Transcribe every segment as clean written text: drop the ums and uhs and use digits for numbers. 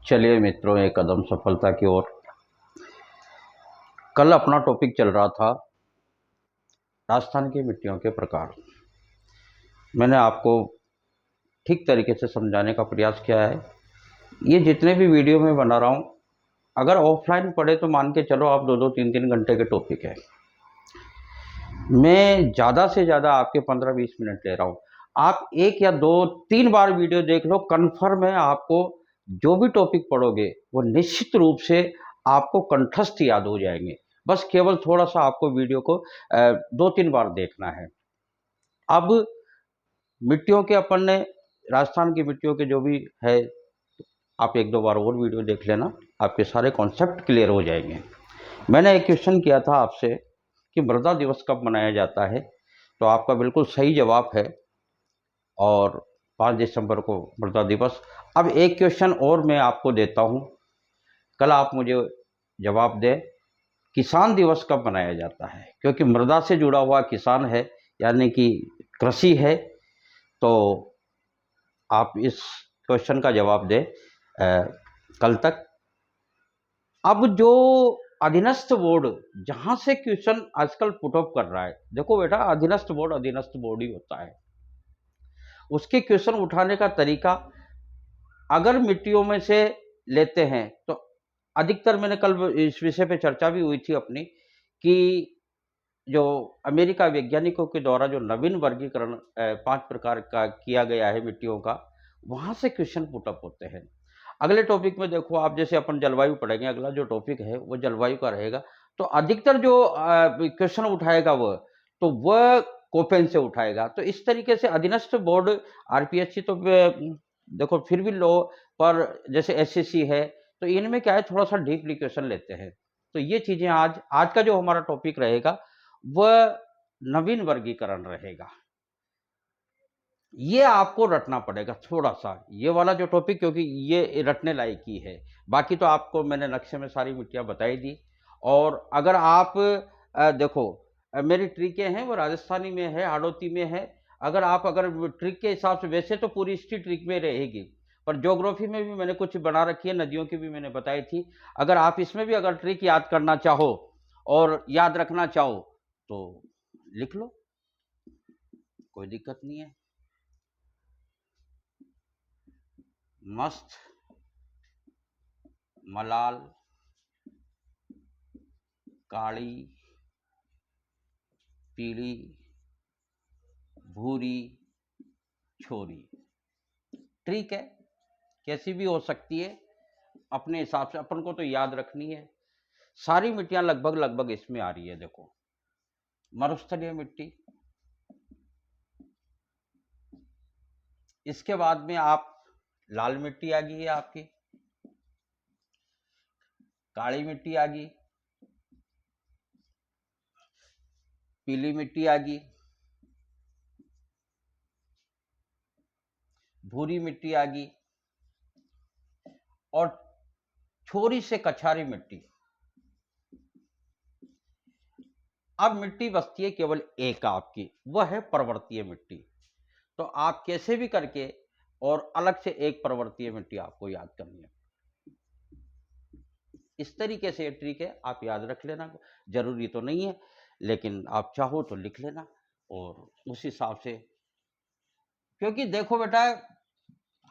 चलिए मित्रों, एक कदम सफलता की ओर। कल अपना टॉपिक चल रहा था राजस्थान की मिट्टियों के प्रकार। मैंने आपको ठीक तरीके से समझाने का प्रयास किया है। ये जितने भी वीडियो मैं बना रहा हूँ, अगर ऑफलाइन पढ़े तो मान के चलो आप 2-2 3-3 घंटे के टॉपिक है। मैं ज़्यादा से ज़्यादा आपके 15-20 मिनट ले रहा हूँ। आप 1 या 2-3 बार वीडियो देख लो, कन्फर्म है आपको जो भी टॉपिक पढ़ोगे वो निश्चित रूप से आपको कंठस्थ याद हो जाएंगे। बस केवल थोड़ा सा आपको वीडियो को 2-3 बार देखना है। अब मिट्टियों के अपन ने राजस्थान की मिट्टियों के जो भी है, आप 1-2 बार और वीडियो देख लेना, आपके सारे कॉन्सेप्ट क्लियर हो जाएंगे। मैंने एक क्वेश्चन किया था आपसे कि मृदा दिवस कब मनाया जाता है, तो आपका बिल्कुल सही जवाब है और 5 दिसंबर को मृदा दिवस। अब एक क्वेश्चन और मैं आपको देता हूँ, कल आप मुझे जवाब दें, किसान दिवस कब मनाया जाता है? क्योंकि मृदा से जुड़ा हुआ किसान है, यानी कि कृषि है, तो आप इस क्वेश्चन का जवाब दें कल तक। अब जो अधीनस्थ बोर्ड जहां से क्वेश्चन आजकल पुटअप कर रहा है, देखो बेटा, अधीनस्थ बोर्ड ही होता है। उसके क्वेश्चन उठाने का तरीका अगर मिट्टियों में से लेते हैं तो अधिकतर, मैंने कल इस विषय पे चर्चा भी हुई थी अपनी, कि जो अमेरिका वैज्ञानिकों के द्वारा जो नवीन वर्गीकरण 5 प्रकार का किया गया है मिट्टियों का, वहां से क्वेश्चन पुटअप होते हैं। अगले टॉपिक में देखो आप, जैसे अपन जलवायु पढ़ेंगे, अगला जो टॉपिक है वो जलवायु का रहेगा, तो अधिकतर जो क्वेश्चन उठाएगा वह कोपेन से उठाएगा। तो इस तरीके से अधीनस्थ बोर्ड आरपीएससी तो देखो फिर भी लो, पर जैसे एसएससी है, तो इनमें क्या है, थोड़ा सा डीपली क्वेश्चन लेते हैं। तो ये चीजें आज आज का जो हमारा टॉपिक रहेगा वह नवीन वर्गीकरण रहेगा। ये आपको रटना पड़ेगा थोड़ा सा, ये वाला जो टॉपिक, क्योंकि ये रटने लायक ही है। बाकी तो आपको मैंने नक्शे में सारी मिट्टियां बताई दी। और अगर आप देखो, मेरी ट्रिकें हैं वो राजस्थानी में है, हाड़ौती में है। अगर ट्रिक के हिसाब से, वैसे तो पूरी हिस्ट्री ट्रिक में रहेगी, पर ज्योग्राफी में भी मैंने कुछ बना रखी है, नदियों की भी मैंने बताई थी। अगर आप इसमें भी अगर ट्रिक याद करना चाहो और याद रखना चाहो तो लिख लो, कोई दिक्कत नहीं है। मस्त, मलाल, काली, पीली, भूरी, छोरी। ठीक है, कैसी भी हो सकती है, अपने हिसाब से अपन को तो याद रखनी है। सारी मिट्टियां लगभग लगभग इसमें आ रही है। देखो, मरुस्थलीय मिट्टी, इसके बाद में आप लाल मिट्टी आ गई है आपकी, काली मिट्टी आ गई, पीली मिट्टी आ गई, भूरी मिट्टी आ गई, और छोरी से कछारी मिट्टी। अब मिट्टी बचती है केवल एक आपकी, वह है पर्वतीय मिट्टी। तो आप कैसे भी करके और अलग से एक पर्वतीय मिट्टी आपको याद करनी है। इस तरीके से ट्रिक है, आप याद रख लेना, जरूरी तो नहीं है, लेकिन आप चाहो तो लिख लेना और उस हिसाब से। क्योंकि देखो बेटा,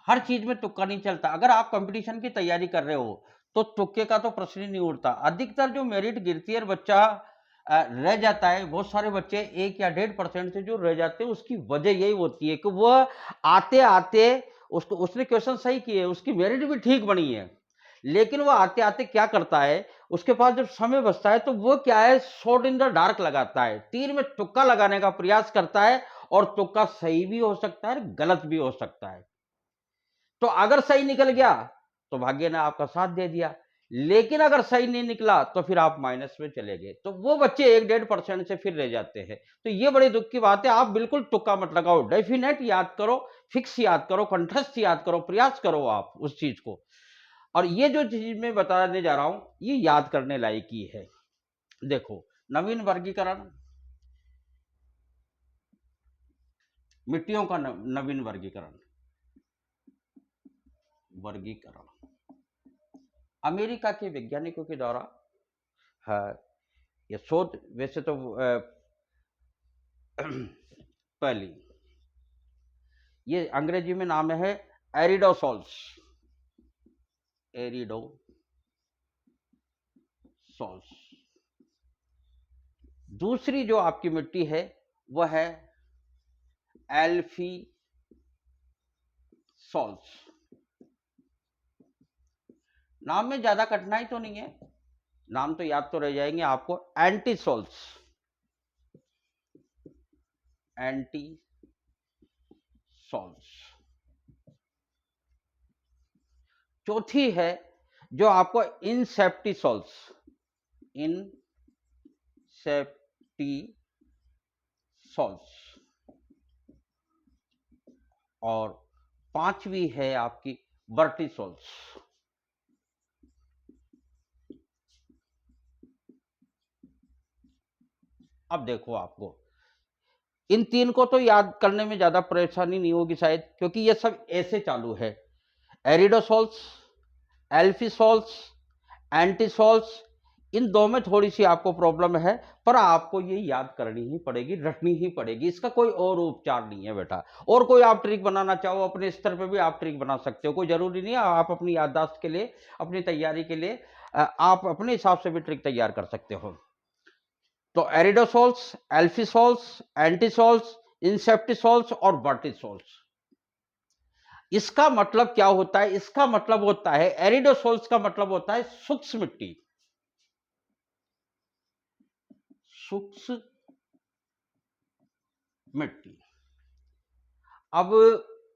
हर चीज में तुक्का नहीं चलता। अगर आप कंपटीशन की तैयारी कर रहे हो तो तुक्के का तो प्रश्न ही नहीं उठता। अधिकतर जो मेरिट गिरती है, बच्चा रह जाता है, बहुत सारे बच्चे 1 या 1.5% से जो रह जाते हैं, उसकी वजह यही होती है कि वह आते आते उसने क्वेश्चन सही किए, उसकी मेरिट भी ठीक बनी है, लेकिन वो आते आते क्या करता है, उसके पास जब समय बचता है तो वो क्या है, शॉट इन द डार्क लगाता है, तीर में तुक्का लगाने का प्रयास करता है। और तुक्का सही भी हो सकता है, गलत भी हो सकता है। तो अगर सही निकल गया तो भाग्य ने आपका साथ दे दिया, लेकिन अगर सही नहीं निकला तो फिर आप माइनस में चले गए। तो वो बच्चे 1-1.5% से फिर रह जाते हैं। तो ये बड़ी दुख की बात है। आप बिल्कुल तुक्का मत लगाओ, डेफिनेट याद करो, फिक्स याद करो, कंठस्थ याद करो, प्रयास करो आप उस चीज को। और ये जो चीज मैं बताने जा रहा हूं, ये याद करने लायक ही है। देखो, नवीन वर्गीकरण, मिट्टियों का नवीन वर्गीकरण, वर्गीकरण अमेरिका के वैज्ञानिकों के द्वारा है ये शोध, वैसे तो पहली, ये अंग्रेजी में नाम है एरिडोसॉल्स, एरिडोसॉल्स। दूसरी जो आपकी मिट्टी है वह है एल्फी सॉल्स। नाम में ज्यादा कठिनाई तो नहीं है, नाम तो याद तो रह जाएंगे आपको। एंटीसॉल्स, एंटीसॉल्स। चौथी है जो आपको इंसेप्टिसॉल्स, इंसेप्टिसॉल्स। और पांचवी है आपकी वर्टिसॉल्स। अब देखो, आपको इन तीन को तो याद करने में ज्यादा परेशानी नहीं होगी शायद, क्योंकि ये सब ऐसे चालू है। एरिडोसॉल्स, एल्फिसॉल्स, एंटीसॉल्स, इन दो में थोड़ी सी आपको प्रॉब्लम है, पर आपको ये याद करनी ही पड़ेगी, रटनी ही पड़ेगी। इसका कोई और उपचार नहीं है बेटा। और कोई आप ट्रिक बनाना चाहो अपने स्तर पे भी आप ट्रिक बना सकते हो, कोई जरूरी नहीं है। आप अपनी याददाश्त के लिए, अपनी तैयारी के लिए आप अपने हिसाब से भी ट्रिक तैयार कर सकते हो। तो एरिडोसॉल्स, एल्फिसॉल्स, एंटीसॉल्स, इंसेप्टिसॉल्स और वर्टिसॉल्स। इसका मतलब क्या होता है? इसका मतलब होता है, एरिडोसॉल्स का मतलब होता है सूक्ष्म मिट्टी, सूक्ष्म मिट्टी। अब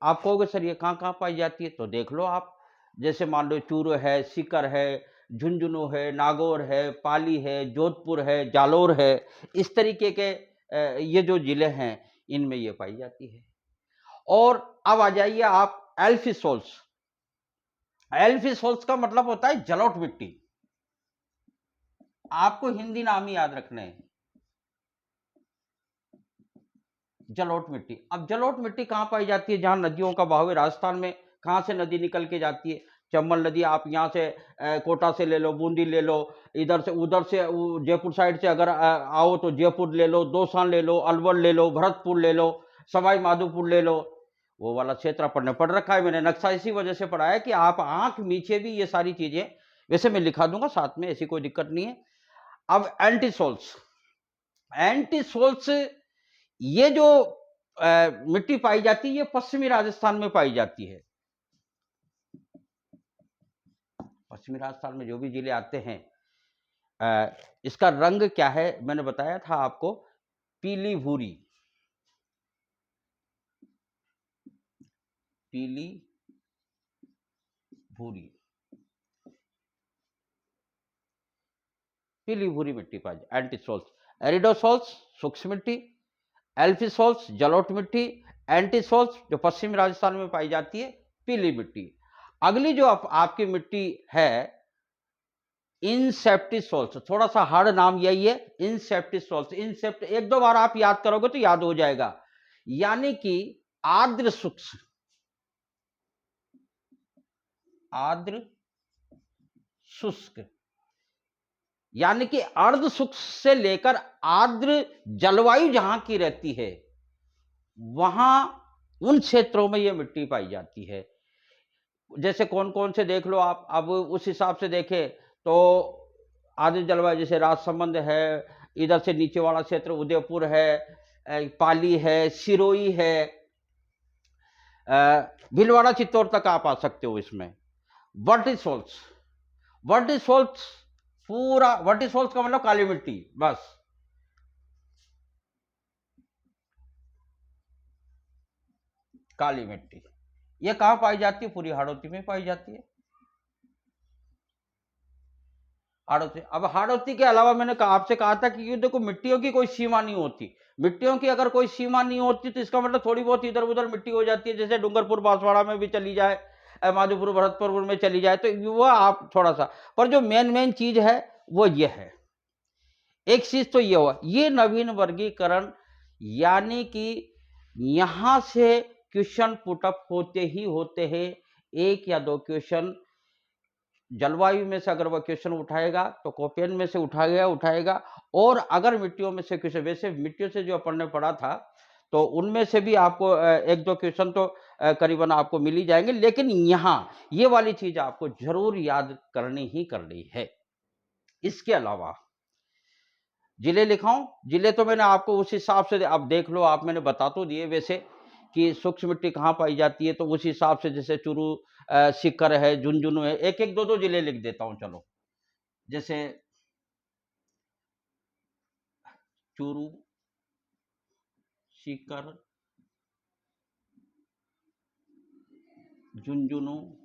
आप कहोगे सर ये कहां कहां पाई जाती है, तो देख लो आप। जैसे मान लो चूरू है, सीकर है, झुंझुनू है, नागौर है, पाली है, जोधपुर है, जालोर है, इस तरीके के ये जो जिले हैं इनमें ये पाई जाती है। और अब आ जाइए आप एल्फिसॉल्स। एल्फिसॉल्स का मतलब होता है जलोढ़ मिट्टी। आपको हिंदी नाम ही याद रखने हैं, जलोढ़ मिट्टी। अब जलोढ़ मिट्टी कहां पाई जाती है? जहां नदियों का बहाव है। राजस्थान में कहां से नदी निकल के जाती है? चंबल नदी। आप यहां से कोटा से ले लो, बूंदी ले लो, इधर से उधर से जयपुर साइड से अगर आओ तो जयपुर ले लो, दौसान ले लो, अलवर ले लो, भरतपुर ले लो, सवाई माधोपुर ले लो। वो वाला क्षेत्र पढ़ने पढ़ रखा है मैंने, नक्शा इसी वजह से पढ़ा है कि आप आंख नीचे भी ये सारी चीजें, वैसे मैं लिखा दूंगा साथ में, ऐसी कोई दिक्कत नहीं है। अब एंटीसोल्स, एंटीसोल्स ये जो मिट्टी पाई जाती है ये पश्चिमी राजस्थान में पाई जाती है। पश्चिमी राजस्थान में जो भी जिले आते हैं, इसका रंग क्या है मैंने बताया था आपको, पीली भूरी, पीली भूरी, पीली भूरी मिट्टी पाई जाती। एंटीसोल्स, एरिडोसोल्स सूक्ष्म मिट्टी, एल्फिसोल्स जलोढ़ मिट्टी, एंटीसोल्स जो पश्चिमी राजस्थान में पाई जाती है पीली मिट्टी। अगली जो आपकी मिट्टी है इंसेप्टिसोल्स, थोड़ा सा हार्ड नाम यही है, इंसेप्टिसोल्स। इंसेप्ट एक दो बार आप याद करोगे तो याद हो जाएगा। यानी कि आर्द्र शुष्क, आर्द्र शुष्क, यानी कि अर्ध शुष्क से लेकर आर्द्र जलवायु जहां की रहती है वहां उन क्षेत्रों में यह मिट्टी पाई जाती है। जैसे कौन कौन से देख लो आप, अब उस हिसाब से देखें तो आर्द्र जलवायु जैसे राजसमंद है, इधर से नीचे वाला क्षेत्र उदयपुर है, पाली है, सिरोही है, भीलवाड़ा चित्तौड़ तक आप आ सकते हो इसमें। वर्टिसोल्स, वर्टिसोल्स पूरा, वर्टिसोल्स का मतलब काली मिट्टी, बस। काली मिट्टी ये कहां पाई जाती है? पूरी हाड़ौती में पाई जाती है, हाड़ौती। अब हाड़ौती के अलावा मैंने आपसे कहा था कि देखो मिट्टियों की कोई सीमा नहीं होती। मिट्टियों की अगर कोई सीमा नहीं होती तो इसका मतलब थोड़ी बहुत इधर उधर मिट्टी हो जाती है। जैसे डूंगरपुर बांसवाड़ा में भी चली जाए, माधोपुर भरतपुर में चली जाए, तो वो आप थोड़ा सा, पर जो मेन चीज है वो ये है। एक चीज तो ये हुआ, ये नवीन वर्गीकरण, यानी कि यहां से क्वेश्चन पुटअप होते ही होते हैं, एक या दो क्वेश्चन जलवायु में से अगर वह क्वेश्चन उठाएगा तो कोपेन में से उठाएगा। और अगर मिट्टियों में से क्वेश्चन, वैसे मिट्टियों से जो अपन ने पढ़ा था तो उनमें से भी आपको एक दो क्वेश्चन तो करीबन आपको मिल ही जाएंगे, लेकिन यहाँ ये वाली चीज आपको जरूर याद करनी है। इसके अलावा जिले लिखाऊं, जिले तो मैंने आपको उस हिसाब से, आप देख लो, आप मैंने बता तो दिए वैसे कि सूक्ष्म मिट्टी कहाँ पाई जाती है, तो उस हिसाब से जैसे चूरू, सीकर है, झुंझुनू है, एक एक दो दो जिले लिख देता हूं। चलो, जैसे चूरू, सीकर, झुंझुनू,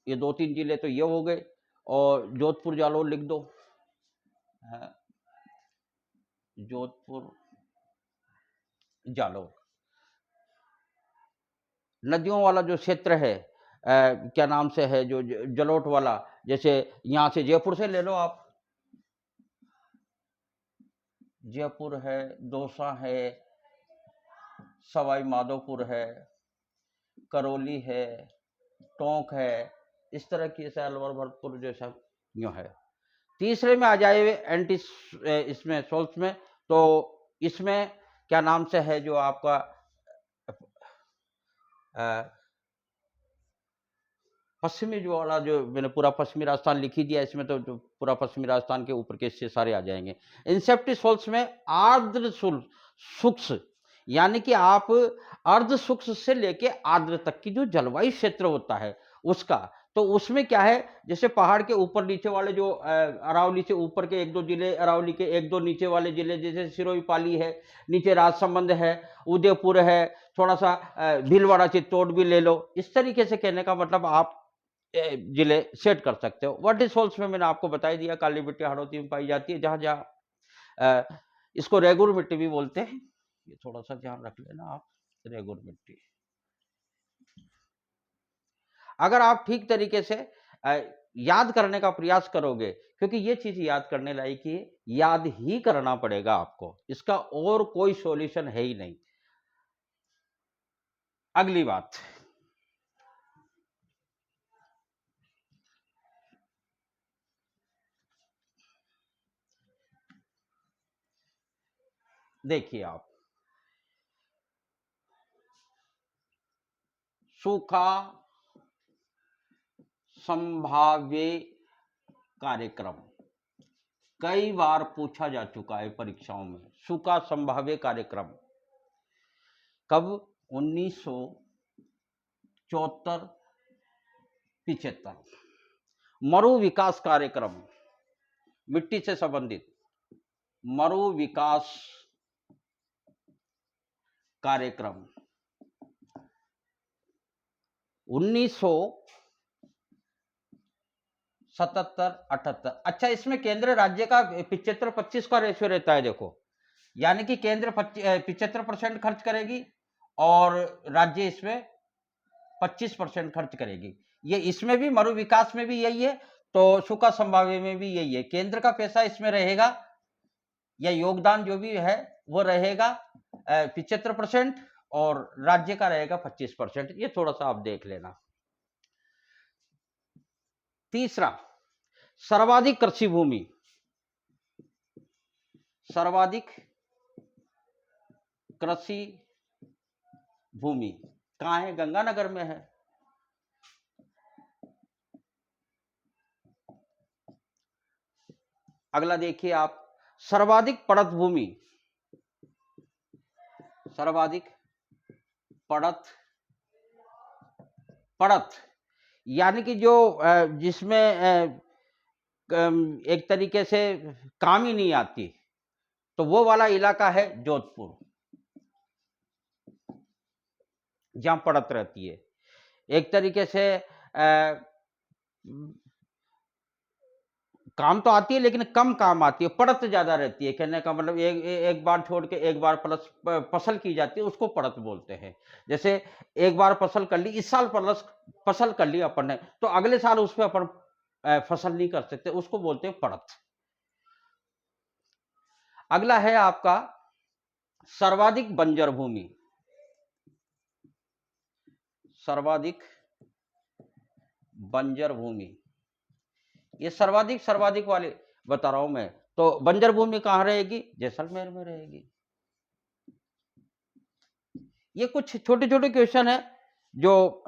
ये दो तीन जिले तो ये हो गए। और जोधपुर जालौर लिख दो, जोधपुर जालौर। नदियों वाला जो क्षेत्र है, क्या नाम से है, जो जलोट वाला, जैसे यहां से जयपुर से ले लो आप, जयपुर है, दौसा है, सवाई माधोपुर है, करौली है, टोंक है, इस तरह की ऐसे अलवर भरतपुर जैसा यूं है। तीसरे में आ जाए एंटी, इसमें सोल्स में, तो इसमें क्या नाम से है जो आपका पश्चिमी जो वाला, जो मैंने पूरा पश्चिमी राजस्थान लिख ही दिया, इसमें तो जो पूरा पश्चिमी राजस्थान के ऊपर के हिस्से सारे आ जाएंगे। इंसेप्टिसोल्स में आर्द्र शुष्क, यानी कि आप अर्ध शुष्क से लेके आर्द्र तक की जो जलवायु क्षेत्र होता है उसका, तो उसमें क्या है, जैसे पहाड़ के ऊपर नीचे वाले जो अरावली से ऊपर के एक दो जिले, अरावली के एक दो नीचे वाले जिले, जैसे सिरोही पाली है, नीचे राजसमंद है, उदयपुर है, थोड़ा सा भीलवाड़ा चित्तौड़ भी ले लो। इस तरीके से कहने का मतलब आप जिले सेट कर सकते हो। वर्टी सोल्स में मैंने आपको बता ही दिया, काली मिट्टी हाड़ौती में पाई जाती है, जहां जहां इसको रेगुर मिट्टी भी बोलते हैं, ये थोड़ा सा ध्यान रख लेना आप, रेगुर मिट्टी। अगर आप ठीक तरीके से याद करने का प्रयास करोगे, क्योंकि ये चीज याद करने लायक है, याद ही करना पड़ेगा आपको, इसका और कोई सॉल्यूशन है ही नहीं। अगली बात, देखिए आप, सूखा संभाव्य कार्यक्रम कई बार पूछा जा चुका है परीक्षाओं में। सूखा संभाव्य कार्यक्रम कब? 1974, 75। मरु विकास कार्यक्रम, मिट्टी से संबंधित मरु विकास कार्यक्रम 1977, 78। अच्छा, इसमें केंद्र राज्य का 75-25 का रेशियो रहता है, देखो, यानी कि केंद्र 75% खर्च करेगी और राज्य इसमें 25% खर्च करेगी। ये इसमें भी, मरु विकास में भी यही है, तो सूखा संभाव्य में भी यही है। केंद्र का पैसा इसमें रहेगा, या योगदान जो भी है वो रहेगा 75% और राज्य का रहेगा 25%। ये थोड़ा सा आप देख लेना। तीसरा, सर्वाधिक कृषि भूमि, सर्वाधिक कृषि भूमि कहां है? गंगानगर में है। अगला देखिए आप, सर्वाधिक पड़त भूमि, सर्वाधिक पड़त, पड़त यानी कि जो जिसमें एक तरीके से काम ही नहीं आती, तो वो वाला इलाका है जोधपुर, जहां पड़त रहती है। एक तरीके से काम तो आती है लेकिन कम काम आती है, पड़त ज्यादा रहती है। कहने का मतलब एक बार छोड़ के एक बार फसल की जाती है, उसको पड़त बोलते हैं। जैसे एक बार फसल कर ली, इस साल फसल कर ली अपन ने, तो अगले साल उस पर अपन फसल नहीं कर सकते, उसको बोलते हैं पड़त। अगला है आपका सर्वाधिक बंजर भूमि, सर्वाधिक बंजर भूमि ये सर्वाधिक सर्वाधिक वाले बता रहा हूं मैं। तो बंजर भूमि कहाँ रहेगी? जैसलमेर में रहेगी। ये कुछ छोटे छोटे क्वेश्चन है जो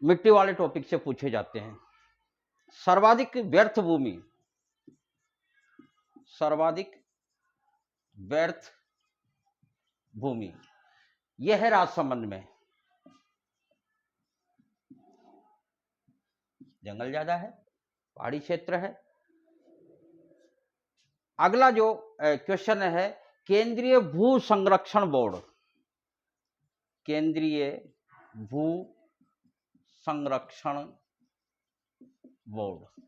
मिट्टी वाले टॉपिक से पूछे जाते हैं। सर्वाधिक व्यर्थ भूमि, सर्वाधिक व्यर्थ भूमि, यह है राजसमंद में। जंगल ज्यादा है, पहाड़ी क्षेत्र है। अगला जो क्वेश्चन है, केंद्रीय भू संरक्षण बोर्ड, केंद्रीय भू संरक्षण बोर्ड,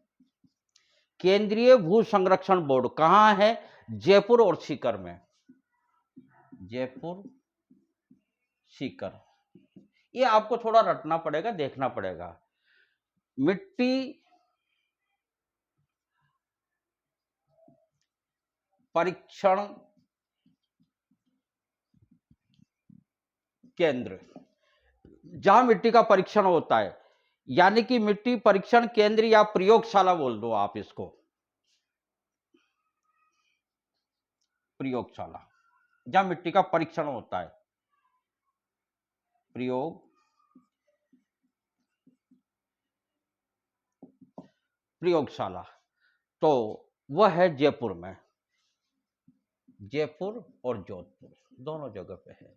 केंद्रीय भू संरक्षण बोर्ड कहां है? जयपुर और सीकर में, जयपुर सीकर। ये आपको थोड़ा रटना पड़ेगा, देखना पड़ेगा। मिट्टी परीक्षण केंद्र, जहां मिट्टी का परीक्षण होता है, यानी कि मिट्टी परीक्षण केंद्र या प्रयोगशाला बोल दो आप इसको, प्रयोगशाला, जहां मिट्टी का परीक्षण होता है, प्रयोगशाला। तो वह है जयपुर में, जयपुर और जोधपुर दोनों जगह पे है।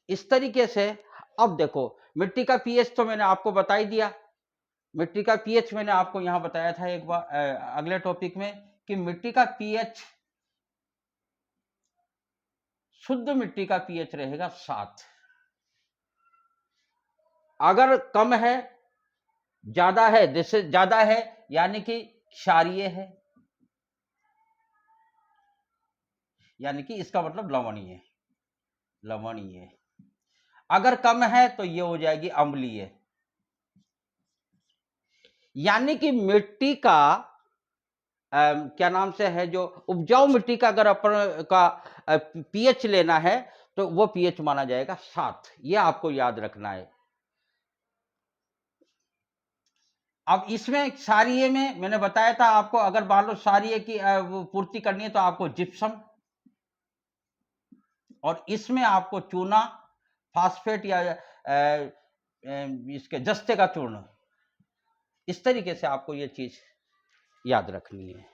इस तरीके से अब देखो, मिट्टी का पीएच तो मैंने आपको बता ही दिया। मिट्टी का पीएच मैंने आपको यहां बताया था एक बार अगले टॉपिक में, कि मिट्टी का पीएच, शुद्ध मिट्टी का पीएच रहेगा 7। अगर कम है, ज्यादा है, जैसे ज्यादा है यानी कि क्षारीय है, यानी कि इसका मतलब लवणीय, लवणीय। अगर कम है तो ये हो जाएगी अम्लीय। यानी कि मिट्टी का क्या नाम से है, जो उपजाऊ मिट्टी का अगर अपन का पीएच लेना है तो वो पीएच माना जाएगा 7। ये आपको याद रखना है। अब इसमें क्षारीय में मैंने बताया था आपको, अगर मान लो क्षारीय की पूर्ति करनी है तो आपको जिप्सम, और इसमें आपको चूना, फास्फेट या इसके जस्ते का चूर्ण। इस तरीके से आपको ये चीज याद रखनी है।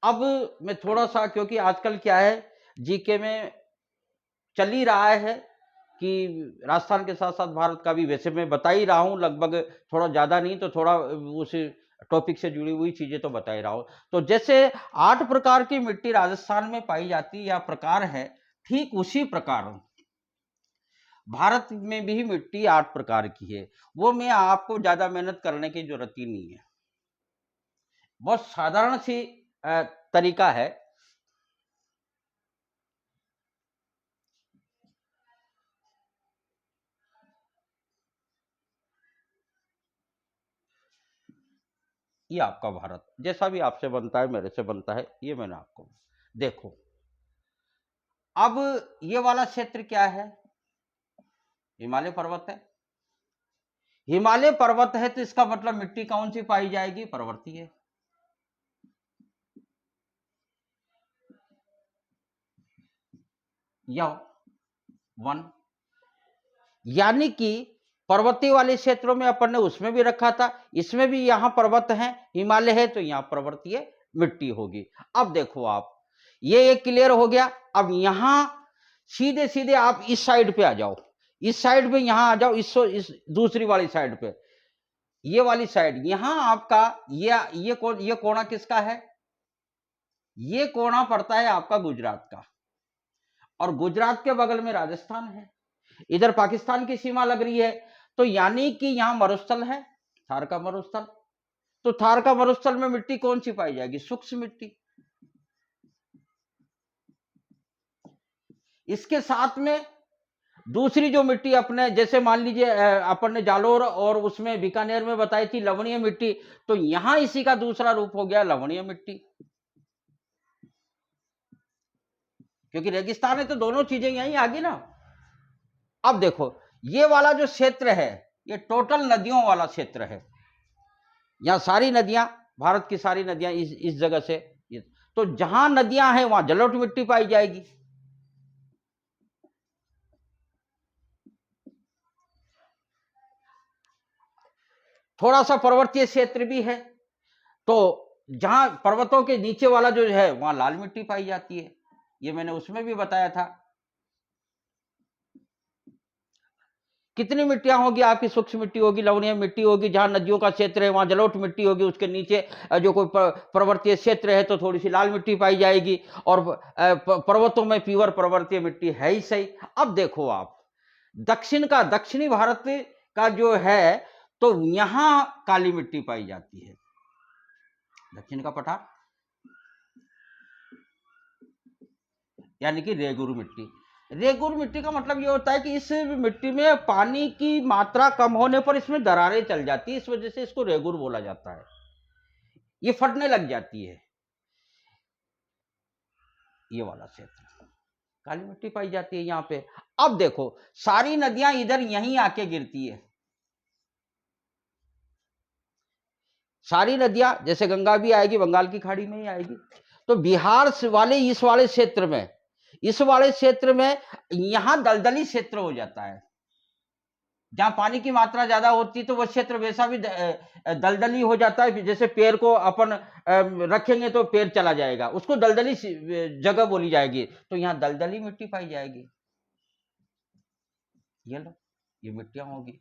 अब मैं थोड़ा सा, क्योंकि आजकल क्या है, जीके में चल ही रहा है कि राजस्थान के साथ साथ भारत का भी, वैसे मैं बता ही रहा हूं लगभग, थोड़ा ज्यादा नहीं तो थोड़ा उस टॉपिक से जुड़ी हुई चीजें तो बता ही रहा हूं। तो जैसे 8 प्रकार की मिट्टी राजस्थान में पाई जाती है या प्रकार है, ठीक उसी प्रकार भारत में भी मिट्टी 8 प्रकार की है। वो मैं आपको ज्यादा मेहनत करने की जरूरत ही नहीं है, बहुत साधारण सी तरीका है। ये आपका भारत जैसा भी आपसे बनता है, मेरे से बनता है, ये मैंने आपको देखो। अब ये वाला क्षेत्र क्या है? हिमालय पर्वत है। हिमालय पर्वत है तो इसका मतलब मिट्टी कौन सी पाई जाएगी? पर्वतीय। या 1, यानी कि पर्वतीय वाले क्षेत्रों में अपन ने उसमें भी रखा था, इसमें भी यहां पर्वत है, हिमालय है, तो यहां पर्वतीय मिट्टी होगी। अब देखो आप, ये एक क्लियर हो गया। अब यहां सीधे सीधे आप इस साइड पे आ जाओ, इस साइड पे यहां आ जाओ, इस दूसरी वाली साइड पे, ये वाली साइड। यहां आपका ये कोना किसका है? ये कोना पड़ता है आपका गुजरात का, और गुजरात के बगल में राजस्थान है, इधर पाकिस्तान की सीमा लग रही है। तो यानी कि यहां मरुस्थल है, थार का मरुस्थल। तो थार का मरुस्थल में मिट्टी कौन सी पाई जाएगी? सूक्ष्म मिट्टी। इसके साथ में दूसरी जो मिट्टी अपने, जैसे मान लीजिए अपन ने जालोर और उसमें बीकानेर में बताई थी लवणीय मिट्टी, तो यहां इसी का दूसरा रूप हो गया लवणीय मिट्टी। क्योंकि रेगिस्तान है तो दोनों चीजें यहीं आ गई ना। अब देखो, ये वाला जो क्षेत्र है, ये टोटल नदियों वाला क्षेत्र है। यहाँ सारी नदियां, भारत की सारी नदियां इस जगह से, तो जहां नदियां हैं वहां जलोढ़ मिट्टी पाई जाएगी। थोड़ा सा पर्वतीय क्षेत्र भी है, तो जहां पर्वतों के नीचे वाला जो है वहां लाल मिट्टी पाई जाती है, ये मैंने उसमें भी बताया था। कितनी मिट्टियां होगी आपकी? सूक्ष्म मिट्टी होगी, लवणीय मिट्टी होगी, जहां नदियों का क्षेत्र है वहां जलोढ़ मिट्टी होगी, उसके नीचे जो कोई पर्वतीय क्षेत्र है तो थोड़ी सी लाल मिट्टी पाई जाएगी, और पर्वतों में प्योर पर्वतीय मिट्टी है ही सही। अब देखो आप, दक्षिणी भारत का जो है तो यहां काली मिट्टी पाई जाती है, दक्षिण का पठार, यानी कि रेगुर मिट्टी। रेगुर मिट्टी का मतलब ये होता है कि इस मिट्टी में पानी की मात्रा कम होने पर इसमें दरारें चल जाती है, इस वजह से इसको रेगुर बोला जाता है, ये फटने लग जाती है। ये वाला क्षेत्र काली मिट्टी पाई जाती है यहाँ पे। अब देखो, सारी नदियां इधर यहीं आके गिरती है, सारी नदियां, जैसे गंगा भी आएगी बंगाल की खाड़ी में ही आएगी, तो बिहार वाले इस वाले क्षेत्र में, इस वाले क्षेत्र में यहां दलदली क्षेत्र हो जाता है, जहां पानी की मात्रा ज्यादा होती है तो वह क्षेत्र वैसा भी दलदली हो जाता है। जैसे पेड़ को अपन रखेंगे तो पेड़ चला जाएगा, उसको दलदली जगह बोली जाएगी, तो यहाँ दलदली मिट्टी पाई जाएगी। ये लो, ये मिट्टियां होगी।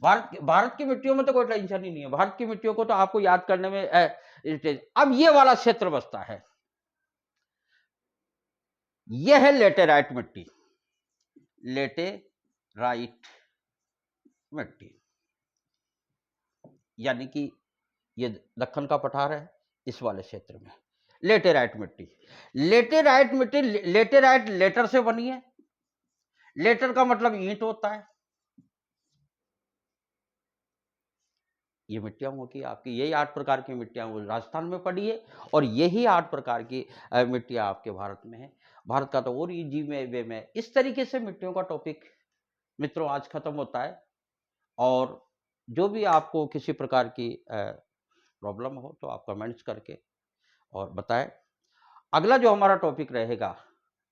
भारत की मिट्टियों में तो कोई टेंशन ही नहीं है, भारत की मिट्टियों को तो आपको याद करने में अब ये वाला क्षेत्र बसता है, ये है लेटेराइट मिट्टी, लेटेराइट मिट्टी, यानी कि ये दक्कन का पठार है, इस वाले क्षेत्र में लेटेराइट मिट्टी। लेटेराइट मिट्टी, लेटेराइट लेटर से बनी है, लेटर का मतलब ईंट होता है। ये मिट्टियां होगी आपकी, यही 8 प्रकार की मिट्टियां वो राजस्थान में पड़ी है, और यही 8 प्रकार की मिट्टियां आपके भारत में है। भारत का तो और इजी वे में इस तरीके से मिट्टियों का टॉपिक मित्रों आज खत्म होता है। और जो भी आपको किसी प्रकार की प्रॉब्लम हो तो आप कमेंट्स करके और बताएं। अगला जो हमारा टॉपिक रहेगा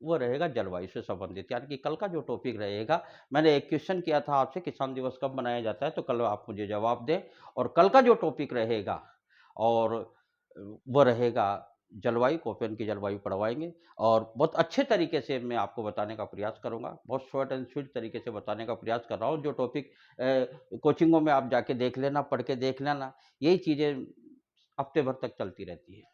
वो रहेगा जलवायु से संबंधित, यानी कि कल का जो टॉपिक रहेगा, मैंने एक क्वेश्चन किया था आपसे, किसान दिवस कब मनाया जाता है, तो कल आप मुझे जवाब दें। और कल का जो टॉपिक रहेगा और वो रहेगा जलवायु, कॉपियन की जलवायु पढ़वाएंगे, और बहुत अच्छे तरीके से मैं आपको बताने का प्रयास करूंगा, बहुत शॉर्ट एंड स्वीट तरीके से बताने का प्रयास कर रहा हूँ। जो टॉपिक कोचिंगों में आप जाके देख लेना, पढ़ के देख लेना, यही चीज़ें हफ्ते भर तक चलती रहती है।